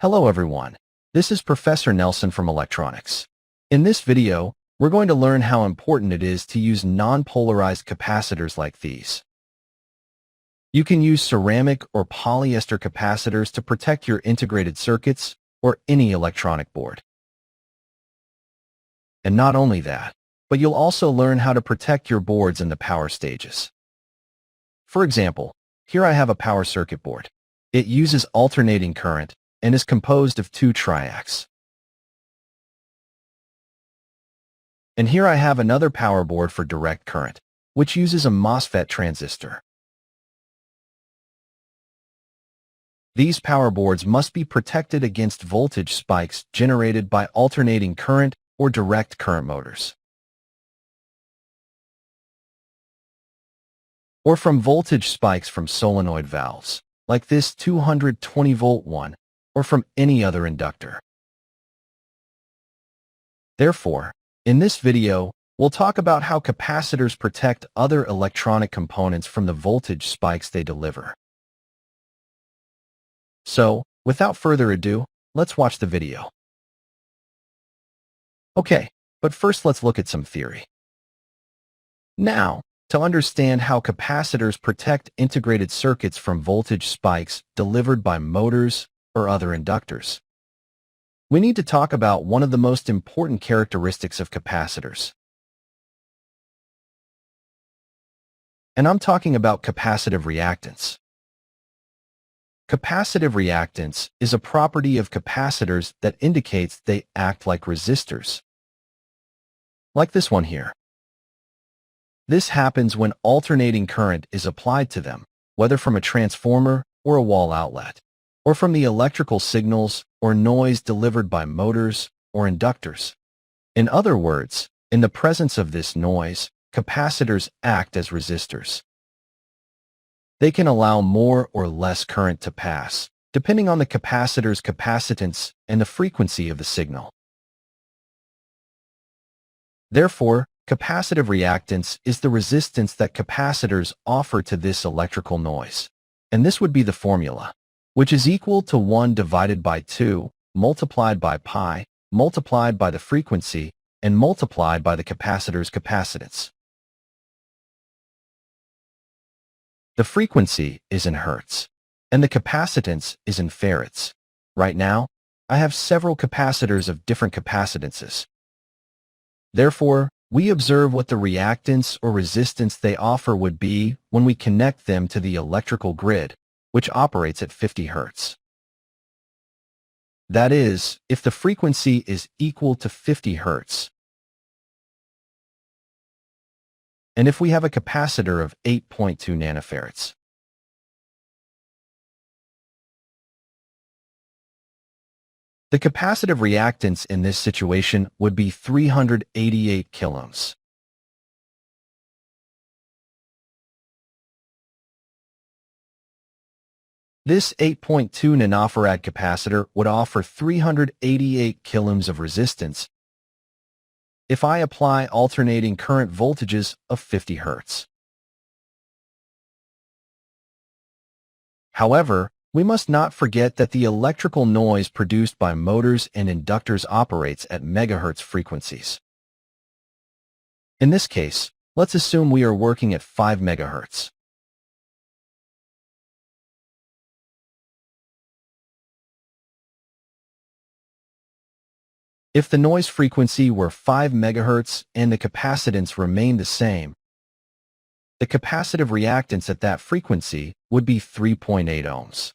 Hello everyone, this is Professor Nelson from Electronics. In this video, we're going to learn how important it is to use non-polarized capacitors like these. You can use ceramic or polyester capacitors to protect your integrated circuits or any electronic board. And not only that, but you'll also learn how to protect your boards in the power stages. For example, here I have a power circuit board. It uses alternating current and is composed of two triacs. And here I have another power board for direct current, which uses a MOSFET transistor. These power boards must be protected against voltage spikes generated by alternating current or direct current motors, or from voltage spikes from solenoid valves, like this 220-volt one, or from any other inductor. Therefore, in this video, we'll talk about how capacitors protect other electronic components from the voltage spikes they deliver. So, without further ado, let's watch the video. Okay, but first let's look at some theory. Now, to understand how capacitors protect integrated circuits from voltage spikes delivered by motors or other inductors, we need to talk about one of the most important characteristics of capacitors. And I'm talking about capacitive reactance. Capacitive reactance is a property of capacitors that indicates they act like resistors, like this one here. This happens when alternating current is applied to them, whether from a transformer or a wall outlet, or from the electrical signals or noise delivered by motors or inductors. In other words, in the presence of this noise, capacitors act as resistors. They can allow more or less current to pass, depending on the capacitor's capacitance and the frequency of the signal. Therefore, capacitive reactance is the resistance that capacitors offer to this electrical noise. And this would be the formula, which is equal to 1 divided by 2, multiplied by pi, multiplied by the frequency, and multiplied by the capacitor's capacitance. The frequency is in hertz, and the capacitance is in farads. Right now, I have several capacitors of different capacitances. Therefore, we observe what the reactance or resistance they offer would be when we connect them to the electrical grid, which operates at 50 Hz. That is, if the frequency is equal to 50 Hz. And if we have a capacitor of 8.2 nanofarads. The capacitive reactance in this situation would be 388 kiloohms. This 8.2 nanofarad capacitor would offer 388 kiloohms of resistance if I apply alternating current voltages of 50 Hz. However, we must not forget that the electrical noise produced by motors and inductors operates at megahertz frequencies. In this case, let's assume we are working at 5 megahertz. If the noise frequency were 5 megahertz and the capacitance remained the same, the capacitive reactance at that frequency would be 3.8 ohms.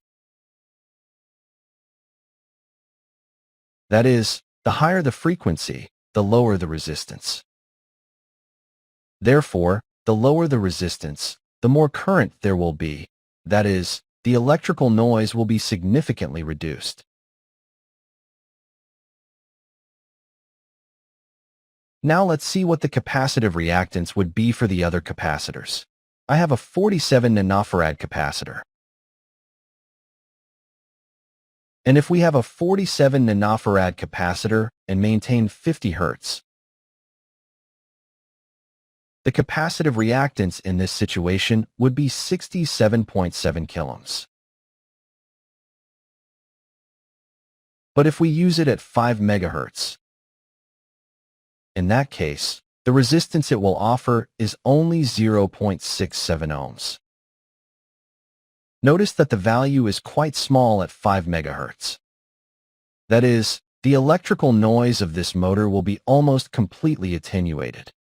That is, the higher the frequency, the lower the resistance. Therefore, the lower the resistance, the more current there will be. That is, the electrical noise will be significantly reduced. Now let's see what the capacitive reactance would be for the other capacitors. I have a 47 nanofarad capacitor. And if we have a 47 nanofarad capacitor and maintain 50 Hz, the capacitive reactance in this situation would be 67.7 kiloohms. But if we use it at 5 megahertz, in that case, the resistance it will offer is only 0.67 ohms. Notice that the value is quite small at 5 megahertz. That is, the electrical noise of this motor will be almost completely attenuated.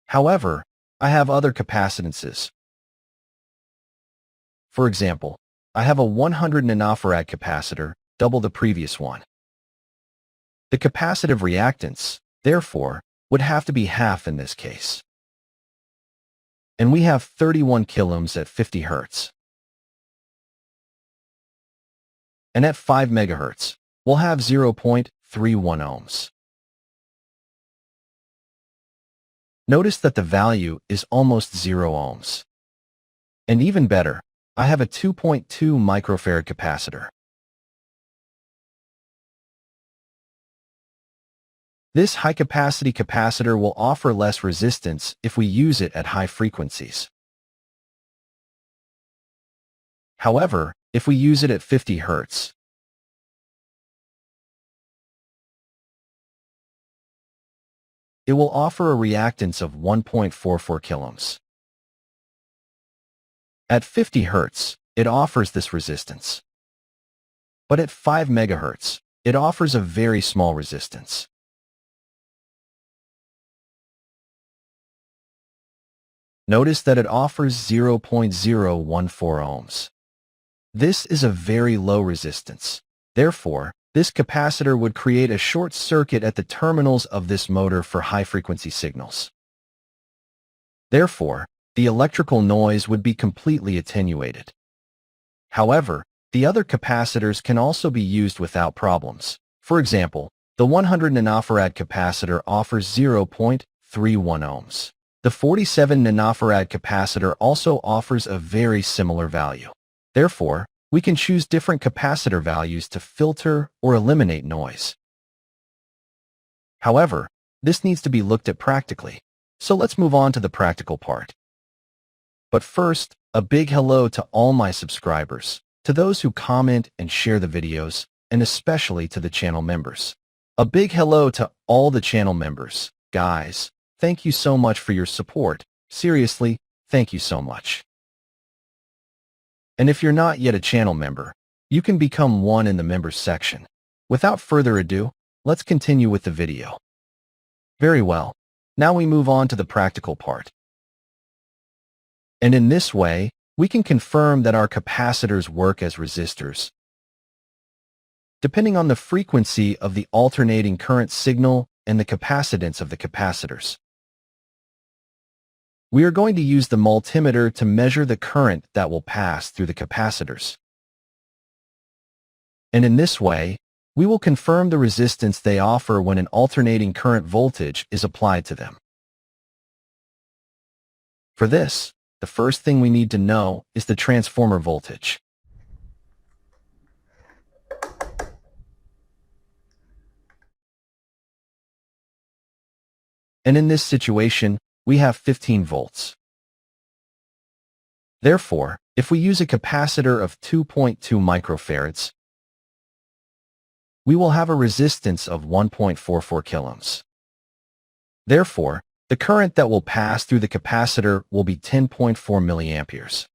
However, I have other capacitances. For example, I have a 100 nanofarad capacitor, double the previous one. The capacitive reactance, therefore, would have to be half in this case. And we have 31 kiloohms at 50 Hz. And at 5 megahertz, we'll have 0.31 ohms. Notice that the value is almost 0 ohms. And even better, I have a 2.2 microfarad capacitor. This high-capacity capacitor will offer less resistance if we use it at high frequencies. However, if we use it at 50 Hz, it will offer a reactance of 1.44 kiloohms. At 50 Hz, it offers this resistance. But at 5 megahertz, it offers a very small resistance. Notice that it offers 0.014 ohms. This is a very low resistance. Therefore, this capacitor would create a short circuit at the terminals of this motor for high-frequency signals. Therefore, the electrical noise would be completely attenuated. However, the other capacitors can also be used without problems. For example, the 100 nanofarad capacitor offers 0.31 ohms. The 47 nanofarad capacitor also offers a very similar value. Therefore, we can choose different capacitor values to filter or eliminate noise. However, this needs to be looked at practically. So let's move on to the practical part. But first, a big hello to all my subscribers, to those who comment and share the videos, and especially to the channel members. A big hello to all the channel members. Guys, thank you so much for your support. Seriously, thank you so much. And if you're not yet a channel member, you can become one in the members section. Without further ado, let's continue with the video. Very well. Now we move on to the practical part. And in this way, we can confirm that our capacitors work as resistors, depending on the frequency of the alternating current signal and the capacitance of the capacitors. We are going to use the multimeter to measure the current that will pass through the capacitors. And in this way, we will confirm the resistance they offer when an alternating current voltage is applied to them. For this, the first thing we need to know is the transformer voltage. And in this situation, we have 15 volts. Therefore, if we use a capacitor of 2.2 microfarads, we will have a resistance of 1.44 kiloohms. Therefore, the current that will pass through the capacitor will be 10.4 milliamperes.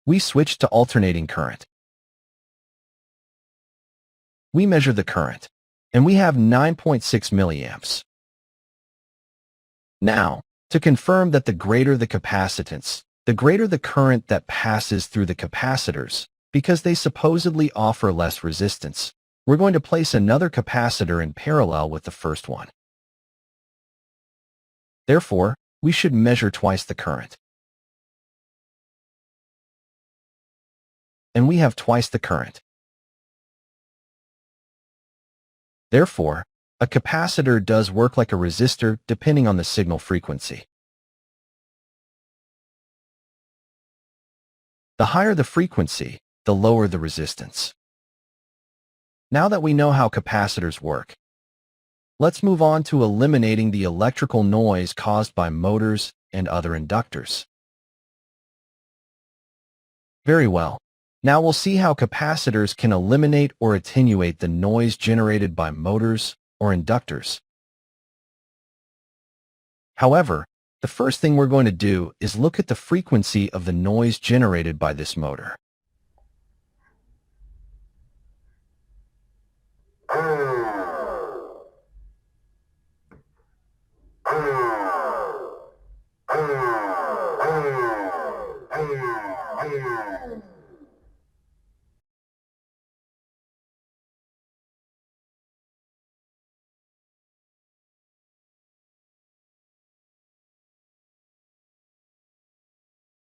We switch to alternating current. We measure the current, and we have 9.6 milliamps. Now, to confirm that the greater the capacitance, the greater the current that passes through the capacitors, because they supposedly offer less resistance, we're going to place another capacitor in parallel with the first one. Therefore, we should measure twice the current. And we have twice the current. Therefore, a capacitor does work like a resistor depending on the signal frequency. The higher the frequency, the lower the resistance. Now that we know how capacitors work, Let's move on to eliminating the electrical noise caused by motors and other inductors. Very well. Now we'll see how capacitors can eliminate or attenuate the noise generated by motors or inductors. However, the first thing we're going to do is look at the frequency of the noise generated by this motor.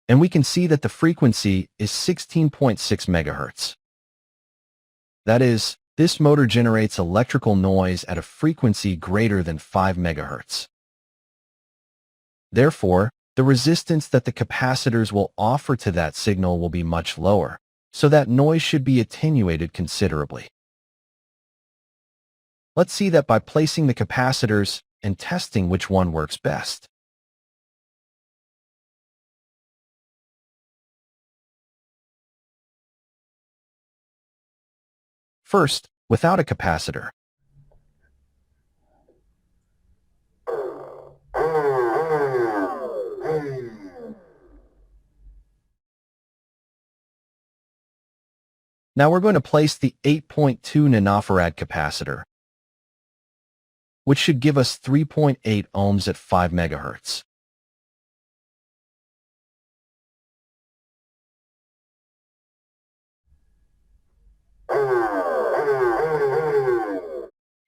And we can see that the frequency is 16.6 megahertz. That is, this motor generates electrical noise at a frequency greater than 5 megahertz. Therefore, the resistance that the capacitors will offer to that signal will be much lower, so that noise should be attenuated considerably. Let's see that by placing the capacitors and testing which one works best. First, without a capacitor. Now we're going to place the 8.2 nanofarad capacitor, which should give us 3.8 ohms at 5 megahertz.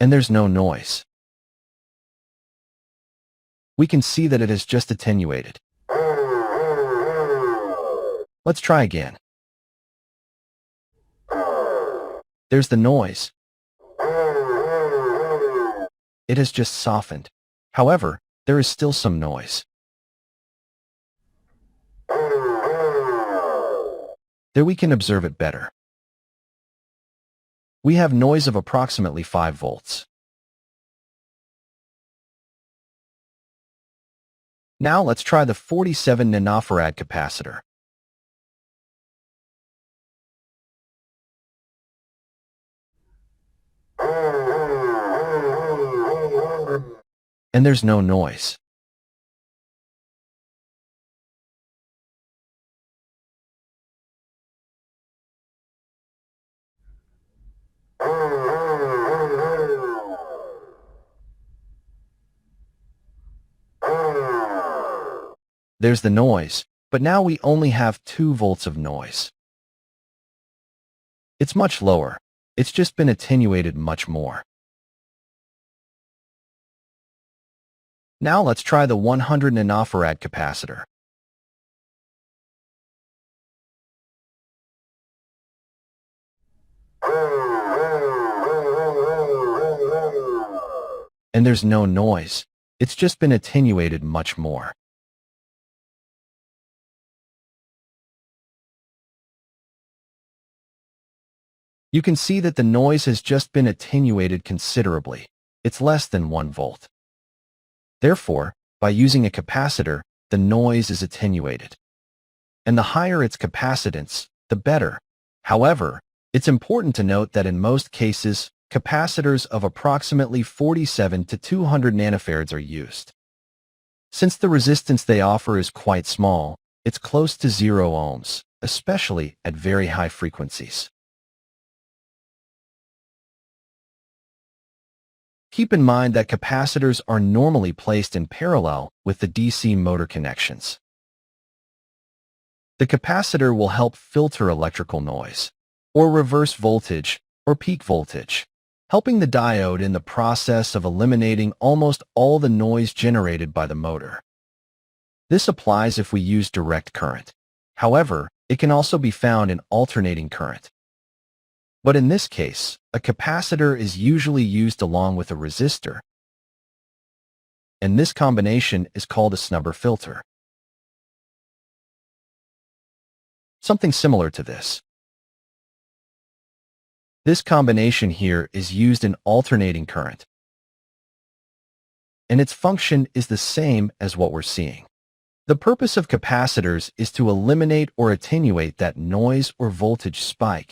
And there's no noise. We can see that it has just attenuated. Let's try again. There's the noise. It has just softened. However, there is still some noise. There we can observe it better. We have noise of approximately 5 volts. Now let's try the 47 nanofarad capacitor. And there's no noise. There's the noise, but now we only have 2 volts of noise. It's much lower. It's just been attenuated much more. Now let's try the 100 nanofarad capacitor. And there's no noise. It's just been attenuated much more. You can see that the noise has just been attenuated considerably. It's less than 1 volt. Therefore, by using a capacitor, the noise is attenuated. And the higher its capacitance, the better. However, it's important to note that in most cases, capacitors of approximately 47 to 200 nanofarads are used. Since the resistance they offer is quite small, it's close to 0 ohms, especially at very high frequencies. Keep in mind that capacitors are normally placed in parallel with the DC motor connections. The capacitor will help filter electrical noise, or reverse voltage, or peak voltage, helping the diode in the process of eliminating almost all the noise generated by the motor. This applies if we use direct current. However, it can also be found in alternating current. But in this case, a capacitor is usually used along with a resistor, and this combination is called a snubber filter. Something similar to this. This combination here is used in alternating current. and its function is the same as what we're seeing. The purpose of capacitors is to eliminate or attenuate that noise or voltage spike,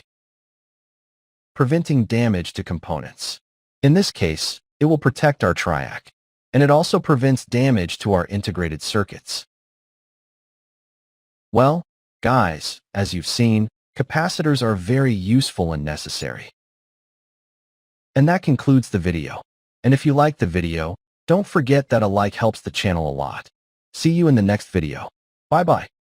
preventing damage to components. In this case, it will protect our triac, and it also prevents damage to our integrated circuits. Well, guys, as you've seen, capacitors are very useful and necessary. And that concludes the video. And if you liked the video, don't forget that a like helps the channel a lot. See you in the next video. Bye-bye.